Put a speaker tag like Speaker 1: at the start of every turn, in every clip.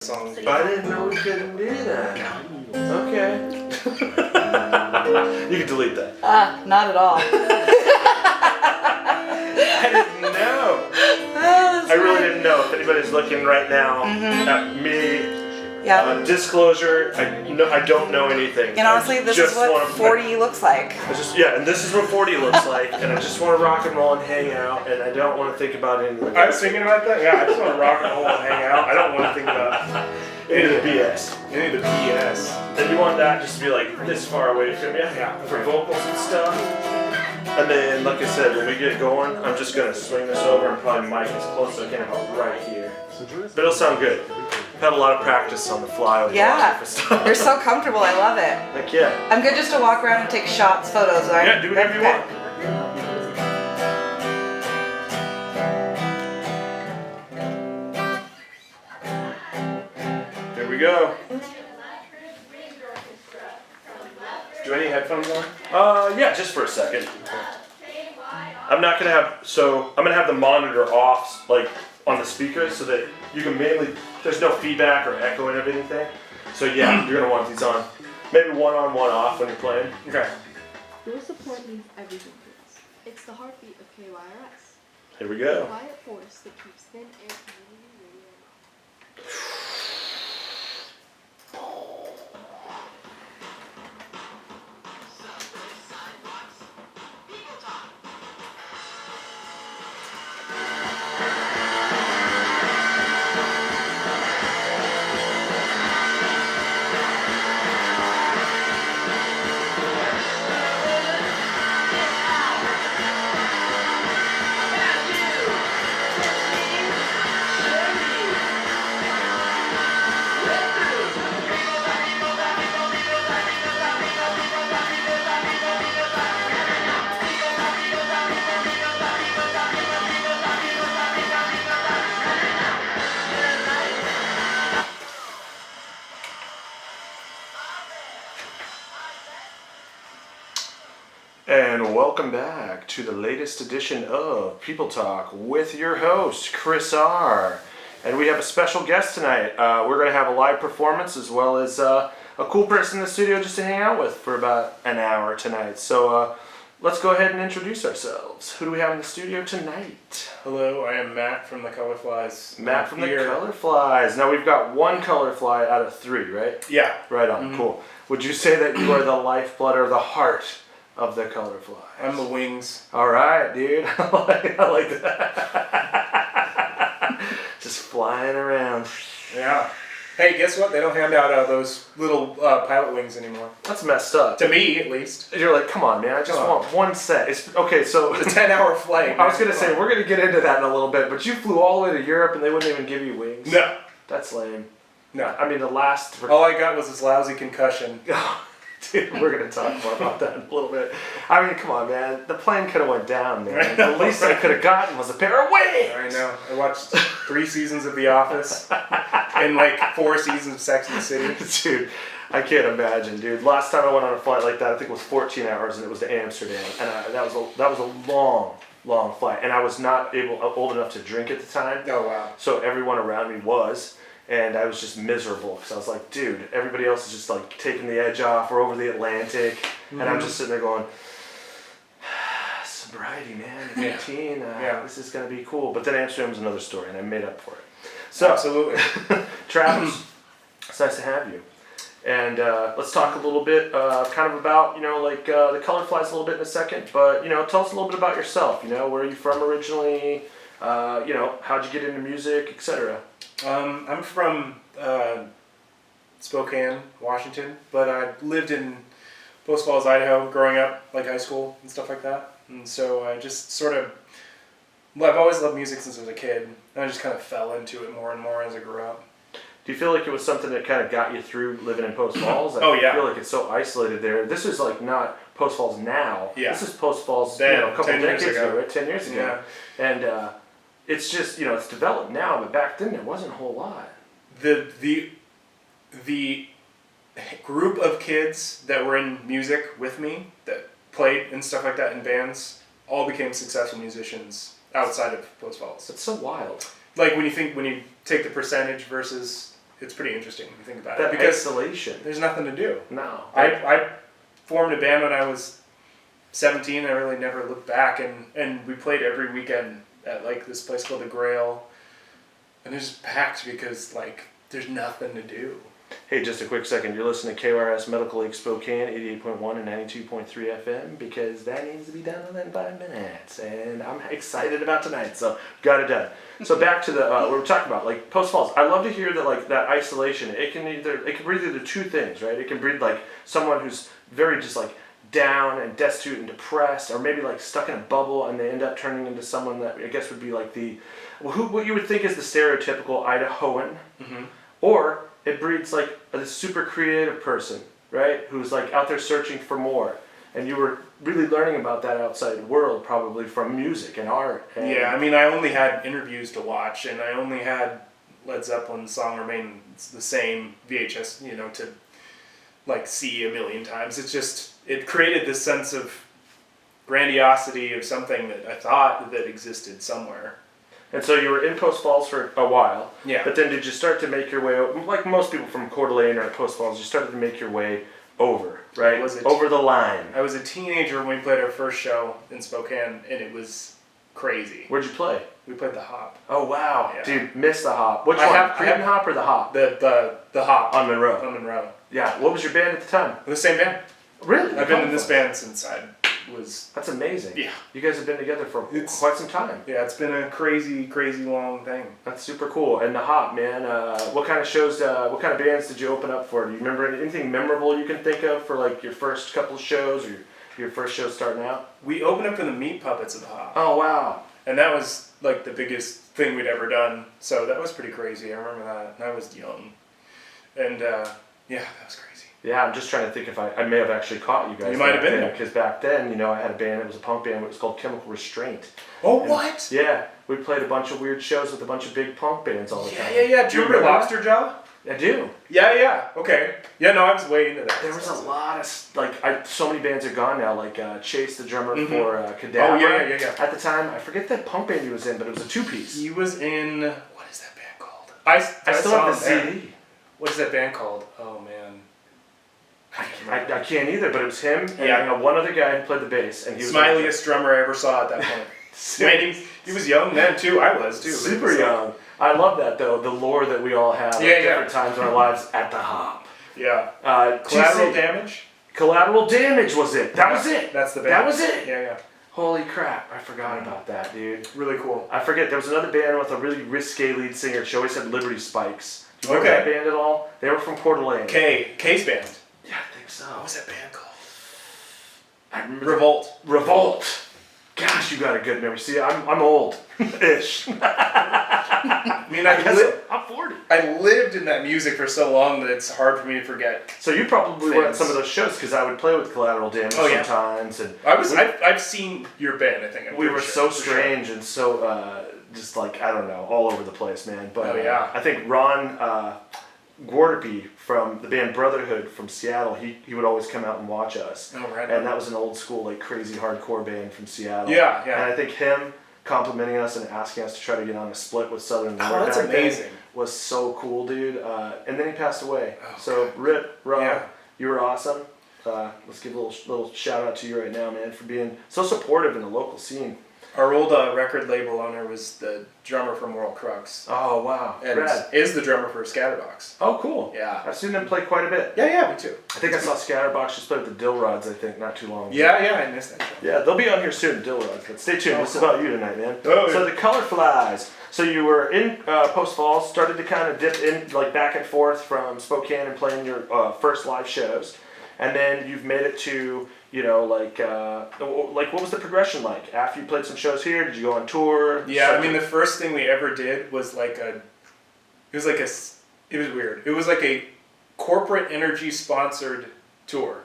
Speaker 1: Song.
Speaker 2: I didn't know we couldn't do that. Okay. You can delete that.
Speaker 3: Not at all.
Speaker 2: I didn't know. I really didn't know. If anybody's looking right now at me,
Speaker 3: Yeah.
Speaker 2: disclosure, I don't know anything.
Speaker 3: And honestly, this is what 40 looks like.
Speaker 2: And this is what 40 looks like, and I just want to rock and roll and hang out, and I don't want to think about anything.
Speaker 1: I was thinking about that. Yeah, I just want to rock and roll and hang out. I don't want to think about
Speaker 2: any of the BS.
Speaker 1: any of the BS.
Speaker 2: And you want that just to be like this far away from you, for vocals and stuff. And then, like I said, when we get going, I'm just gonna swing this over and probably mic as close as I can about right here. But it'll sound good. I've had a lot of practice on the fly with
Speaker 3: Yeah.
Speaker 2: stuff.
Speaker 3: You're so comfortable. I love it.
Speaker 2: Heck yeah.
Speaker 3: I'm good just to walk around and take shots, photos, right?
Speaker 2: Yeah, do whatever you
Speaker 3: Okay.
Speaker 2: want. Here we go.
Speaker 1: Do any headphones on?
Speaker 2: Yeah, just for a second. I'm not gonna have, I'm gonna have the monitor off, like, on the speakers so that you can there's no feedback or echoing of anything. So yeah, you're gonna want these on. Maybe one on, one off when you're playing.
Speaker 1: Okay.
Speaker 4: Your support means everything to us. It's the heartbeat of KYRS.
Speaker 2: Here we
Speaker 4: The
Speaker 2: go.
Speaker 4: quiet force that keeps Thin Air Community Radio alive.
Speaker 2: And welcome back to the latest edition of People Talk with your host, Chris R. And we have a special guest tonight. We're going to have a live performance as well as a cool person in the studio just to hang out with for about an hour tonight. So let's go ahead and introduce ourselves. Who do we have in the studio tonight?
Speaker 1: Hello, I am Matt from the Colorflies.
Speaker 2: Matt from the
Speaker 1: Here.
Speaker 2: Colorflies. Now we've got one Colorfly out of 3, right?
Speaker 1: Yeah.
Speaker 2: Right on, cool. Would you say that you are the lifeblood or the heart of the Colorflies?
Speaker 1: I'm the wings.
Speaker 2: All right, dude. I like that. Just flying around.
Speaker 1: Yeah. Hey, guess what? They don't hand out those little pilot wings anymore.
Speaker 2: That's messed up.
Speaker 1: To me, at least.
Speaker 2: You're like, come on, man. I just
Speaker 1: Come
Speaker 2: want one set. It's okay. So
Speaker 1: It's a 10-hour flight.
Speaker 2: I was gonna
Speaker 1: man.
Speaker 2: say we're gonna get into that in a little bit, but you flew all the way to Europe and they wouldn't even give you wings.
Speaker 1: No.
Speaker 2: That's lame.
Speaker 1: No.
Speaker 2: I mean, the last.
Speaker 1: All I got was this lousy concussion.
Speaker 2: Dude, we're gonna talk more about that in a little bit. I mean, come on, man. The plane could have went down, man.
Speaker 1: I know,
Speaker 2: The least I could have gotten was a pair of wings.
Speaker 1: I know. I watched 3 seasons of The Office and like 4 seasons of Sex and the City.
Speaker 2: Dude, I can't imagine, dude. Last time I went on a flight like that, I think it was 14 hours, and it was to Amsterdam, and that was a long flight, and I was not old enough to drink at the time.
Speaker 1: Oh, wow.
Speaker 2: So everyone around me was, and I was just miserable because I was like, dude, everybody else is just like taking the edge off. We're over the Atlantic, and I'm just sitting there going, sobriety, man, 18. This is gonna be cool. But then Amsterdam's another story, and I made up for it. So
Speaker 1: Absolutely.
Speaker 2: Travis, it's nice to have you. And let's talk a little bit kind of about, the Colorflies a little bit in a second. But, tell us a little bit about yourself. Where are you from originally? How'd you get into music, etc.?
Speaker 1: I'm from Spokane, Washington, but I lived in Post Falls, Idaho growing up, like high school and stuff like that. And so I just I've always loved music since I was a kid, and I just kind of fell into it more and more as I grew up.
Speaker 2: Do you feel like it was something that kind of got you through living in Post Falls?
Speaker 1: Oh, yeah.
Speaker 2: I feel like it's so isolated there. This is like not Post Falls now.
Speaker 1: Yeah.
Speaker 2: This is Post Falls,
Speaker 1: Then,
Speaker 2: a couple
Speaker 1: 10 years
Speaker 2: decades
Speaker 1: ago.
Speaker 2: right? 10 years ago.
Speaker 1: Yeah.
Speaker 2: And it's just, it's developed now, but back then there wasn't a whole lot.
Speaker 1: The group of kids that were in music with me, that played and stuff like that in bands, all became successful musicians outside of Post Falls.
Speaker 2: It's so wild.
Speaker 1: Like when you take the percentage versus it's pretty interesting if you think about
Speaker 2: That
Speaker 1: it, because
Speaker 2: isolation.
Speaker 1: there's nothing to do.
Speaker 2: No.
Speaker 1: I formed a band when I was 17. I really never looked back, and we played every weekend at like this place called the Grail, and it's just packed because like there's nothing to do.
Speaker 2: Hey, just a quick second. You're listening to KYRS Medical League Spokane, 88.1 and 92.3 FM, because that needs to be done within 5 minutes. And I'm excited about tonight, so got it done. So back to the what we're talking about, like Post Falls. I love to hear that, like that isolation. It can breed either two things, right? It can breed like someone who's very just like down and destitute and depressed, or maybe like stuck in a bubble, and they end up turning into someone that I guess would be like what you would think is the stereotypical Idahoan, or it breeds like a super creative person, right? Who's like out there searching for more. And you were really learning about that outside world probably from music and art. And
Speaker 1: Yeah, I mean, I only had interviews to watch, and I only had Led Zeppelin's Song Remain the Same VHS, to like see a million times. It created this sense of grandiosity of something that I thought that existed somewhere.
Speaker 2: And so you were in Post Falls for a while.
Speaker 1: Yeah.
Speaker 2: But then did you start to make your way, like most people from Coeur d'Alene or Post Falls, you started to make your way over, right? Over the line.
Speaker 1: I was a teenager when we played our first show in Spokane, and it was crazy.
Speaker 2: Where'd you play?
Speaker 1: We played the Hop.
Speaker 2: Oh, wow.
Speaker 1: Yeah.
Speaker 2: Dude, missed the Hop. Which
Speaker 1: I
Speaker 2: one?
Speaker 1: have-
Speaker 2: Cretin Hop or the Hop?
Speaker 1: The Hop.
Speaker 2: On Monroe.
Speaker 1: On Monroe.
Speaker 2: Yeah. What was your band at the time?
Speaker 1: The same band.
Speaker 2: Really?
Speaker 1: I've been in this band since I was...
Speaker 2: That's amazing.
Speaker 1: Yeah.
Speaker 2: You guys have been together for
Speaker 1: It's-
Speaker 2: quite some time.
Speaker 1: Yeah, it's been a crazy, crazy long thing.
Speaker 2: That's super cool. And the Hop, man, what kind of shows, what kind of bands did you open up for? Do you remember anything memorable you can think of for like your first couple of shows or your first show starting out?
Speaker 1: We opened up in the Meat Puppets of the Hop.
Speaker 2: Oh, wow.
Speaker 1: And that was like the biggest thing we'd ever done. So that was pretty crazy. I remember that. And I was young. And yeah, that was crazy.
Speaker 2: Yeah, I'm just trying to think if I may have actually caught you guys.
Speaker 1: You might have been there.
Speaker 2: Because back then, I had a band, it was a punk band, it was called Chemical Restraint.
Speaker 1: Oh,
Speaker 2: And,
Speaker 1: what?
Speaker 2: Yeah, we played a bunch of weird shows with a bunch of big punk bands all the time.
Speaker 1: Yeah. Do you remember Lobster Jaw?
Speaker 2: I do.
Speaker 1: Yeah. Okay. Yeah, no, I was way into that.
Speaker 2: There was a lot of, so many bands are gone now, like Chase, the drummer
Speaker 1: Mhm.
Speaker 2: for Cadaver.
Speaker 1: Oh, yeah.
Speaker 2: At the time, I forget that punk band he was in, but it was a two-piece.
Speaker 1: He was in... What is that band called? I
Speaker 2: still
Speaker 1: saw
Speaker 2: have the
Speaker 1: him there.
Speaker 2: CD.
Speaker 1: What is that band called? Oh, man.
Speaker 2: I can't either, but it was him and
Speaker 1: Yeah.
Speaker 2: one other guy who played the bass. And he was
Speaker 1: Smiliest drummer I ever saw at that point. Man, he was young then, too. I was, too.
Speaker 2: Super
Speaker 1: It was like-
Speaker 2: young. I love that, though, the lore that we all have
Speaker 1: Yeah,
Speaker 2: at different times in our lives at the Hop.
Speaker 1: Yeah.
Speaker 2: TC
Speaker 1: Collateral Damage?
Speaker 2: Collateral Damage was it. That was it.
Speaker 1: That's the band.
Speaker 2: That was it.
Speaker 1: Yeah.
Speaker 2: Holy crap, I forgot about that, dude.
Speaker 1: Really cool.
Speaker 2: I forget, there was another band with a really risque lead singer. She always had Liberty Spikes. Do you remember
Speaker 1: Okay.
Speaker 2: that band at all? They were from Coeur d'Alene.
Speaker 1: K's band.
Speaker 2: Yeah, I think so.
Speaker 1: What was that band called?
Speaker 2: I remember
Speaker 1: Revolt.
Speaker 2: Revolt. Gosh, you got a good memory. See, I'm old-ish.
Speaker 1: I mean,
Speaker 2: I'm 40.
Speaker 1: I lived in that music for so long that it's hard for me to forget.
Speaker 2: So you probably went at
Speaker 1: Things.
Speaker 2: some of those shows because I would play with Collateral Damage
Speaker 1: Oh, yeah.
Speaker 2: sometimes, and
Speaker 1: I've seen your band, I think. I'm
Speaker 2: we
Speaker 1: pretty
Speaker 2: were
Speaker 1: sure,
Speaker 2: so
Speaker 1: for sure.
Speaker 2: strange and so just like I don't know, all over the place, man. But
Speaker 1: Oh, yeah.
Speaker 2: I think Ron Guardapi from the band Brotherhood from Seattle, he would always come out and watch us,
Speaker 1: Oh, right.
Speaker 2: and that was an old school like crazy hardcore band from Seattle.
Speaker 1: Yeah.
Speaker 2: And I think him complimenting us and asking us to try to get on a split with Southern
Speaker 1: Oh,
Speaker 2: Lord
Speaker 1: that's
Speaker 2: back then
Speaker 1: amazing.
Speaker 2: was so cool, dude. And then he passed away.
Speaker 1: Oh,
Speaker 2: So rip, Ron,
Speaker 1: Yeah.
Speaker 2: you were awesome. Let's give a little shout out to you right now, man, for being so supportive in the local scene.
Speaker 1: Our old record label owner was the drummer from Moral Crux.
Speaker 2: Oh wow,
Speaker 1: And
Speaker 2: rad.
Speaker 1: is the drummer for Scatterbox.
Speaker 2: Oh cool.
Speaker 1: Yeah.
Speaker 2: I've seen them play quite a bit.
Speaker 1: Yeah, me too.
Speaker 2: I think I saw Scatterbox just play with the Dill Rods, I think, not too long ago.
Speaker 1: Yeah, I missed that show.
Speaker 2: Yeah, they'll be on here soon, Dill Rods, but stay tuned.
Speaker 1: Oh,
Speaker 2: This is
Speaker 1: cool.
Speaker 2: about you tonight, man.
Speaker 1: Oh,
Speaker 2: So
Speaker 1: yeah.
Speaker 2: the Color Flies. So you were in Post Falls, started to kind of dip in, like back and forth from Spokane and playing your first live shows. And then you've made it to, like what was the progression like? After you played some shows here, did you go on tour?
Speaker 1: Yeah, I mean, the first thing we ever did was it was weird. It was like a corporate energy sponsored tour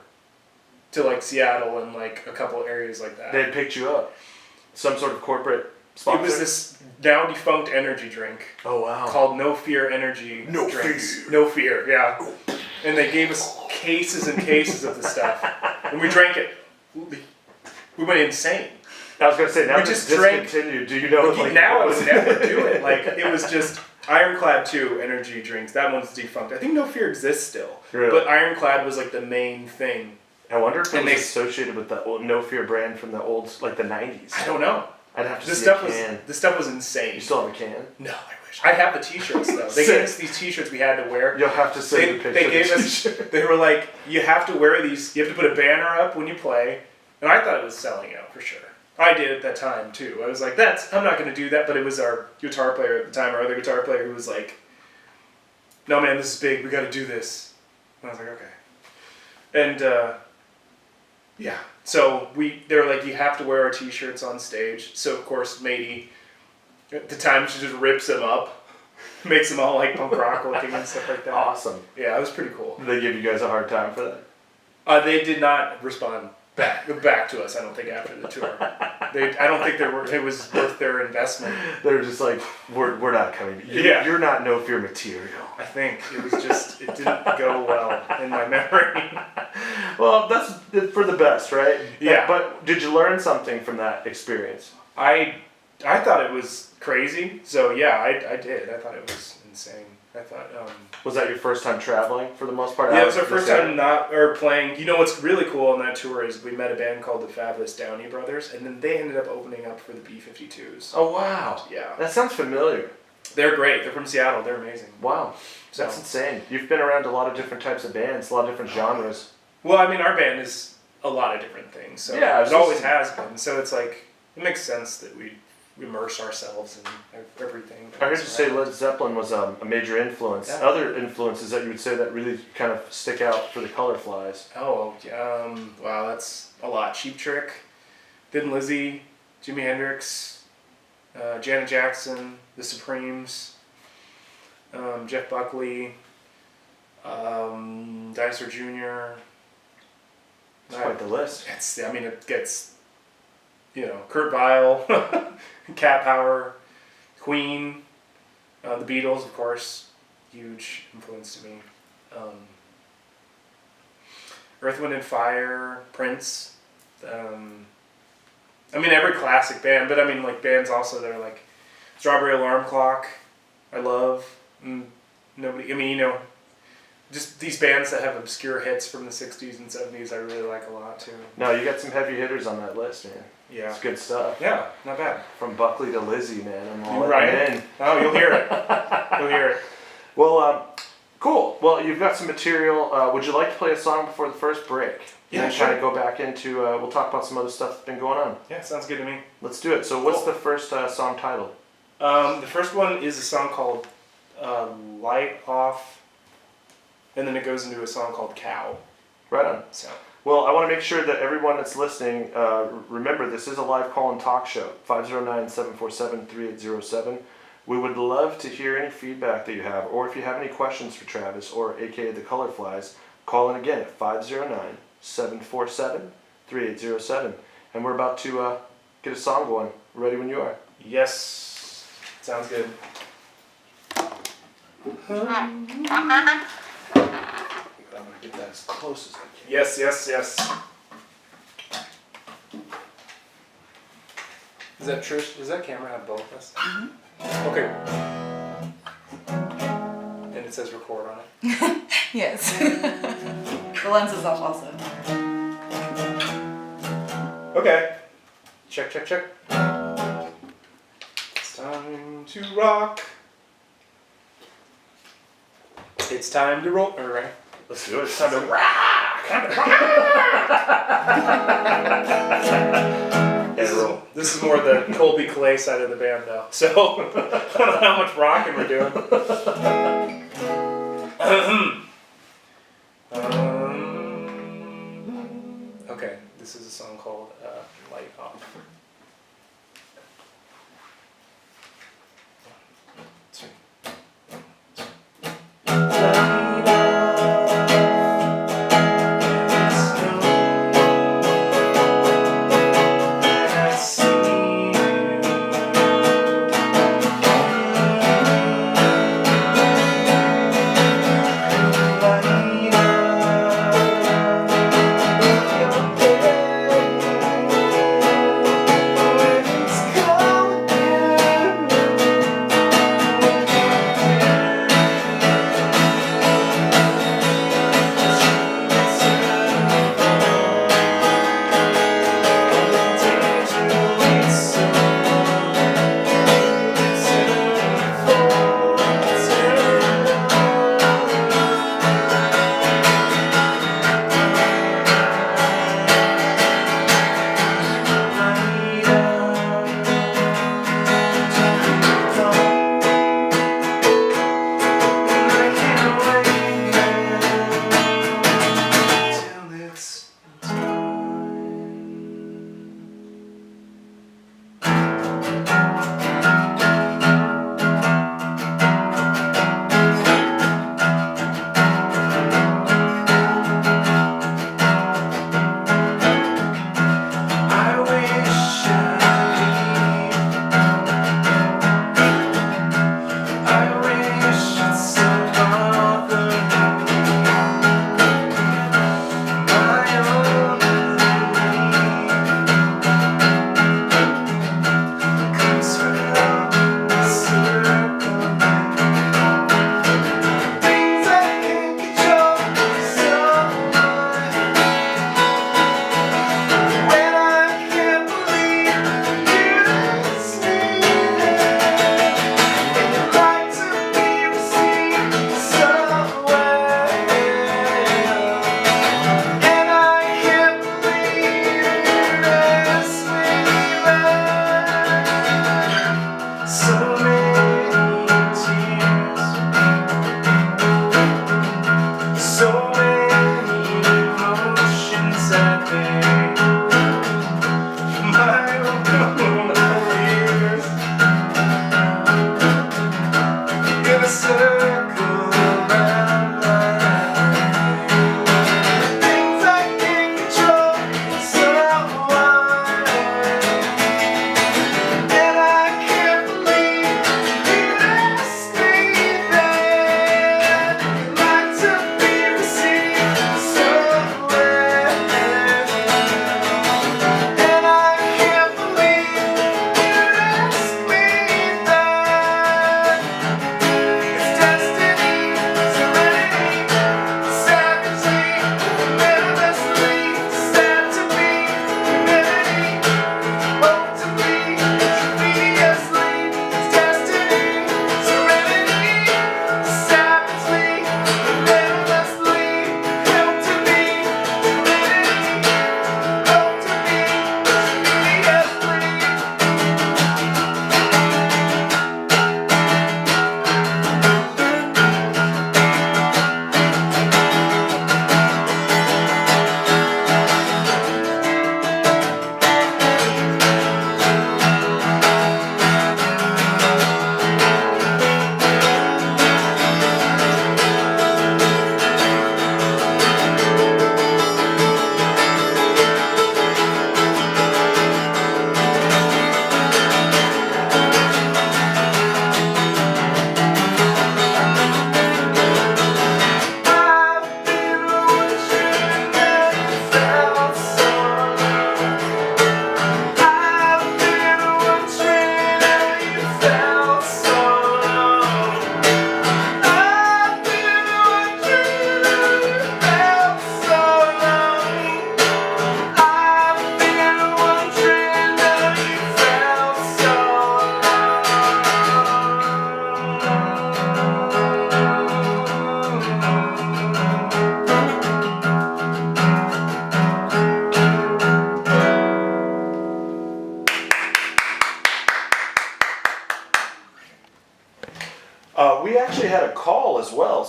Speaker 1: to like Seattle and like a couple areas like that.
Speaker 2: They had picked you up. Some sort of corporate sponsor?
Speaker 1: It was this now defunct energy drink
Speaker 2: Oh, wow.
Speaker 1: called No Fear Energy
Speaker 2: No
Speaker 1: drinks.
Speaker 2: Fear.
Speaker 1: No Fear, yeah. And they gave us cases and cases of the stuff. And we drank it. We went insane.
Speaker 2: I was going to say, now
Speaker 1: We
Speaker 2: that
Speaker 1: just
Speaker 2: it's
Speaker 1: drank-
Speaker 2: discontinued, do you know?
Speaker 1: Now I would never do it. Like, it was just Ironclad too, energy drinks. That one's defunct. I think No Fear exists still.
Speaker 2: Really?
Speaker 1: But Ironclad was like the main thing.
Speaker 2: I wonder if it
Speaker 1: And
Speaker 2: was
Speaker 1: they-
Speaker 2: associated with the old No Fear brand from the old, like the 90s.
Speaker 1: I don't know.
Speaker 2: I'd have to
Speaker 1: This
Speaker 2: see
Speaker 1: stuff
Speaker 2: a can.
Speaker 1: this stuff was insane.
Speaker 2: You still have a can?
Speaker 1: No, I wish. I have the T-shirts though. They gave us these T-shirts we had to wear.
Speaker 2: You'll have to send
Speaker 1: They,
Speaker 2: the picture.
Speaker 1: they
Speaker 2: of
Speaker 1: gave
Speaker 2: the
Speaker 1: us.
Speaker 2: t-shirt.
Speaker 1: They were like, you have to wear these. You have to put a banner up when you play, and I thought it was selling out for sure. I did at that time too. I was like, I'm not going to do that. But it was our guitar player at the time, our other guitar player, who was like, no man, this is big. We got to do this. And I was like, okay. And yeah, so they were like, you have to wear our T-shirts on stage. So of course, Matey, at the time, she just rips them up, makes them all like punk rock looking and stuff like that.
Speaker 2: Awesome.
Speaker 1: Yeah, it was pretty cool.
Speaker 2: Did they give you guys a hard time for that?
Speaker 1: They did not respond back to us. I don't think after the tour. I don't think it was worth their investment.
Speaker 2: They're just like, we're not coming.
Speaker 1: Yeah.
Speaker 2: You're not No Fear material.
Speaker 1: I think it was just it didn't go well in my memory.
Speaker 2: Well, that's for the best, right?
Speaker 1: Yeah.
Speaker 2: But did you learn something from that experience?
Speaker 1: I thought it was crazy. So yeah, I did. I thought it was insane. I thought.
Speaker 2: Was that your first time traveling for the most part?
Speaker 1: Yeah, it was our first time playing. You know what's really cool on that tour is we met a band called the Fabulous Downey Brothers, and then they ended up opening up for the B-52s.
Speaker 2: Oh, wow.
Speaker 1: Yeah,
Speaker 2: That sounds familiar.
Speaker 1: they're great. They're from Seattle. They're amazing.
Speaker 2: Wow. That's
Speaker 1: So-
Speaker 2: insane. You've been around a lot of different types of bands, a lot of different genres.
Speaker 1: Well, I mean, our band is a lot of different things, so
Speaker 2: Yeah,
Speaker 1: it always has been. So it's like it makes sense that we immerse ourselves in everything.
Speaker 2: I heard you say Led Zeppelin was a major influence.
Speaker 1: Yeah.
Speaker 2: Other influences that you would say that really kind of stick out for the Color Flies.
Speaker 1: Oh, wow, that's a lot. Cheap Trick, Thin Lizzy, Jimi Hendrix, Janet Jackson, The Supremes, Jeff Buckley, Dinosaur Jr.
Speaker 2: It's quite the list.
Speaker 1: It gets, Kurt Weill, Cat Power, Queen, the Beatles, of course, huge influence to me. Earth, Wind and Fire, Prince. Every classic band, but like bands also that are like Strawberry Alarm Clock, I love. Just these bands that have obscure hits from the 60s and 70s I really like a lot too.
Speaker 2: No, you got some heavy hitters on that list, man.
Speaker 1: Yeah.
Speaker 2: It's good stuff.
Speaker 1: Yeah, not bad.
Speaker 2: From Buckley to Lizzie, man. I'm all
Speaker 1: Right?
Speaker 2: in.
Speaker 1: Oh, you'll hear it. You'll hear it.
Speaker 2: Well, cool. Well, you've got some material. Would you like to play a song before the first break?
Speaker 1: Yeah,
Speaker 2: and then
Speaker 1: sure.
Speaker 2: kind of go back into, we'll talk about some other stuff that's been going on.
Speaker 1: Yeah, sounds good to me.
Speaker 2: Let's do it. So what's
Speaker 1: Cool.
Speaker 2: the first song title?
Speaker 1: The first one is a song called Light Off, and then it goes into a song called Cow.
Speaker 2: Right on.
Speaker 1: So,
Speaker 2: Well, I want to make sure that everyone that's listening, remember this is a live call-in talk show, 509-747-3807. We would love to hear any feedback that you have, or if you have any questions for Travis, or aka the Color Flies, call in again at 509-747-3807. And we're about to get a song going. Ready when you are.
Speaker 1: yes, sounds good.
Speaker 2: I'm going to get that as close as I can.
Speaker 1: Yes. Is that Trish? Does that camera have both of us? Mm-hmm. Okay. And it says record on it.
Speaker 3: Yes. The lens is off also.
Speaker 1: Okay. Check. It's time to rock. It's time to roll. All right.
Speaker 2: Let's do it.
Speaker 1: It's time to rock. This is more the Colby Clay side of the band now. So I don't know how much rocking we're doing. Okay, this is a song called Light Off.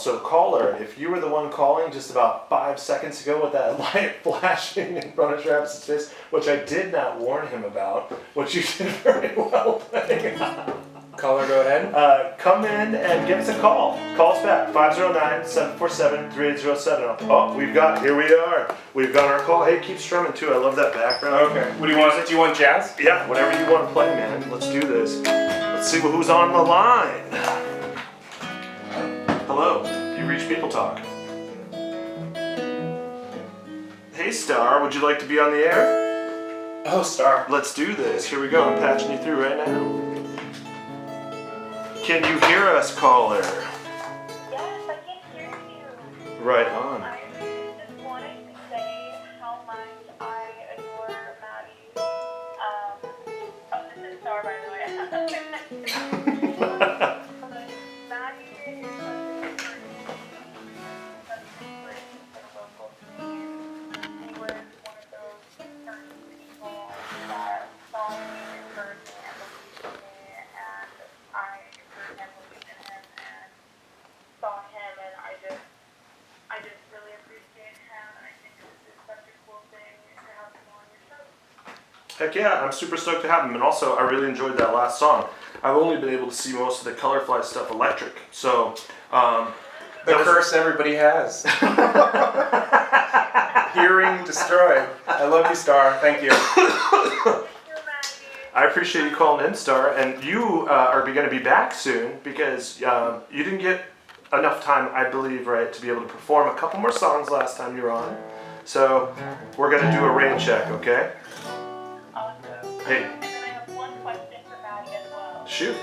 Speaker 2: So caller, if you were the one calling just about 5 seconds ago with that light flashing in front of Travis's face, which I did not warn him about, which you did very well playing.
Speaker 1: Caller, go ahead.
Speaker 2: Come in and give us a call. Call us back, 509-747-3807. Oh, here we are. We've got our call. Hey, keep strumming too. I love that background.
Speaker 1: Okay. What do you want? Do you want jazz?
Speaker 2: Yeah, whatever you want to play, man. Let's do this. Let's see who's on the line. Hello, you reached People Talk. Hey, Star, would you like to be on the air?
Speaker 1: Oh, Star.
Speaker 2: Let's do this. Here we go. I'm patching you through right now. Can you hear us, caller?
Speaker 5: Yes, I can hear you.
Speaker 2: Right on.
Speaker 5: I just wanted to say how much I adore Maddie. This is Star, by the way. Maddie is such a good person, such a great local scene. He was one of those first people that saw me in person and believed in me, and I heard him believe in him and saw him, and I just really appreciate him, and I think this is such a cool thing to have him on your show.
Speaker 2: Heck yeah, I'm super stoked to have him. And also, I really enjoyed that last song. I've only been able to see most of the Colorfly stuff electric. So,
Speaker 1: The curse everybody has. Hearing destroyed. I love you, Star. Thank you.
Speaker 5: Thank you, Maddie.
Speaker 2: I appreciate you calling in, Star. And you are going to be back soon because you didn't get enough time, I believe, right, to be able to perform a couple more songs last time you were on. So, we're going to do a rain check, okay?
Speaker 5: Awesome.
Speaker 2: Hey.
Speaker 5: And then I have one question for Maddie as well.
Speaker 2: Shoot.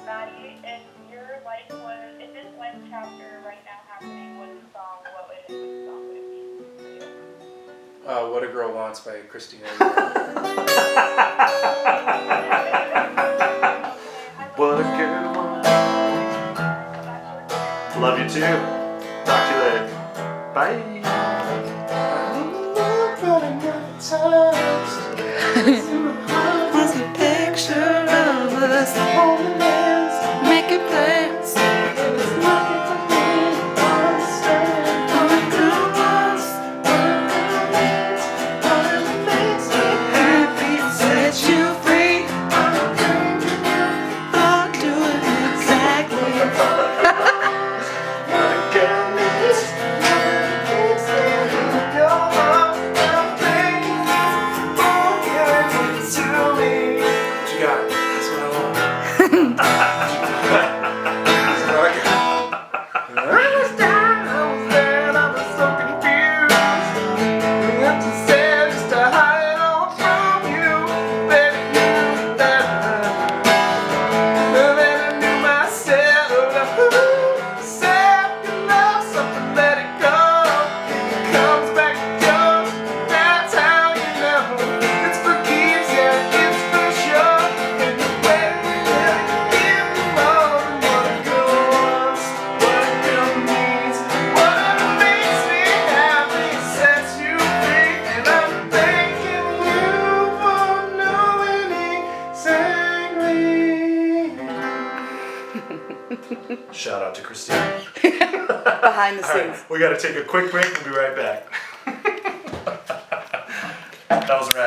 Speaker 5: Maddie, if this life chapter right now happening with the song, what song would it be for you?
Speaker 1: What a Girl Wants by Christina.
Speaker 2: What a good one. Love you too. Talk to you later. Bye.
Speaker 3: Wants a picture of us holding hands, making plans. Happy set you free. I'll do it exactly.
Speaker 1: What you got? That's what I want. That's what I got.
Speaker 2: Shout out to Christine.
Speaker 3: Behind the
Speaker 2: All right,
Speaker 3: scenes.
Speaker 2: we got to take a quick break and be right back. That was rad.